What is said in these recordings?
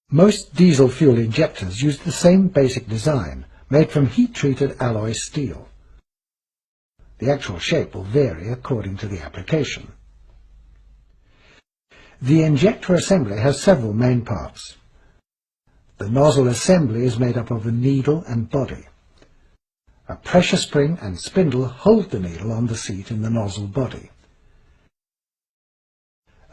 Most diesel fuel injectors use the same basic design, made from heat-treated alloy steel. The actual shape will vary according to the application. The injector assembly has several main parts. The nozzle assembly is made up of a needle and body. A pressure spring and spindle hold the needle on the seat in the nozzle body.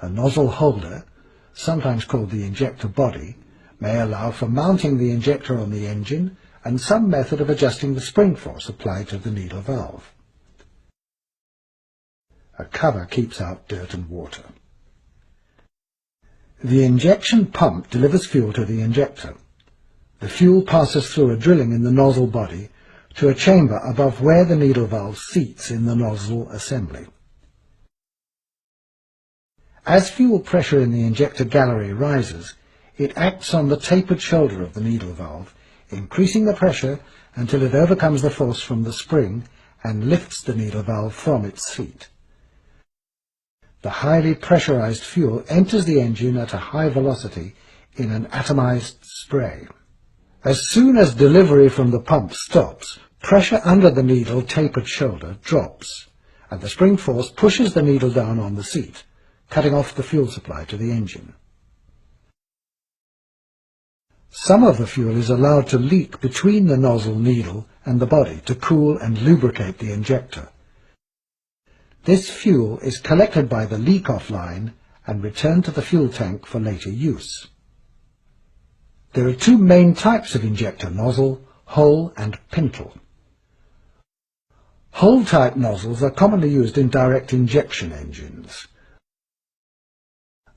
A nozzle holder, sometimes called the injector body, may allow for mounting the injector on the engine and some method of adjusting the spring force applied to the needle valve. A cover keeps out dirt and water. The injection pump delivers fuel to the injector. The fuel passes through a drilling in the nozzle body to a chamber above where the needle valve seats in the nozzle assembly. As fuel pressure in the injector gallery rises, it acts on the tapered shoulder of the needle valve, increasing the pressure until it overcomes the force from the spring and lifts the needle valve from its seat. The highly pressurized fuel enters the engine at a high velocity in an atomized spray. As soon as delivery from the pump stops, pressure under the needle tapered shoulder drops, and the spring force pushes the needle down on the seat, cutting off the fuel supply to the engine. Some of the fuel is allowed to leak between the nozzle needle and the body to cool and lubricate the injector. This fuel is collected by the leak-off line and returned to the fuel tank for later use. There are two main types of injector nozzle, hole and pintle. Hole-type nozzles are commonly used in direct injection engines.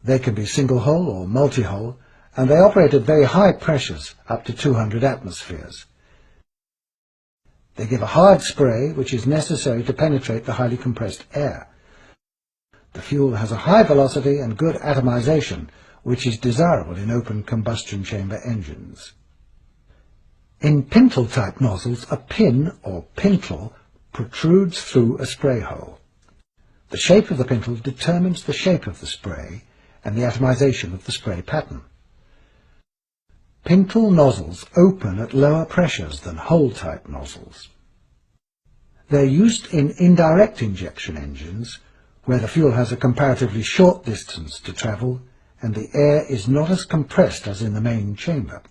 They can be single-hole or multi-hole, and they operate at very high pressures, up to 200 atmospheres. They give a hard spray, which is necessary to penetrate the highly compressed air. The fuel has a high velocity and good atomization, which is desirable in open combustion chamber engines. In pintle-type nozzles, a pin, or pintle, protrudes through a spray hole. The shape of the pintle determines the shape of the spray and the atomization of the spray pattern. Pintle nozzles open at lower pressures than hole-type nozzles. They're used in indirect injection engines, where the fuel has a comparatively short distance to travel and the air is not as compressed as in the main chamber.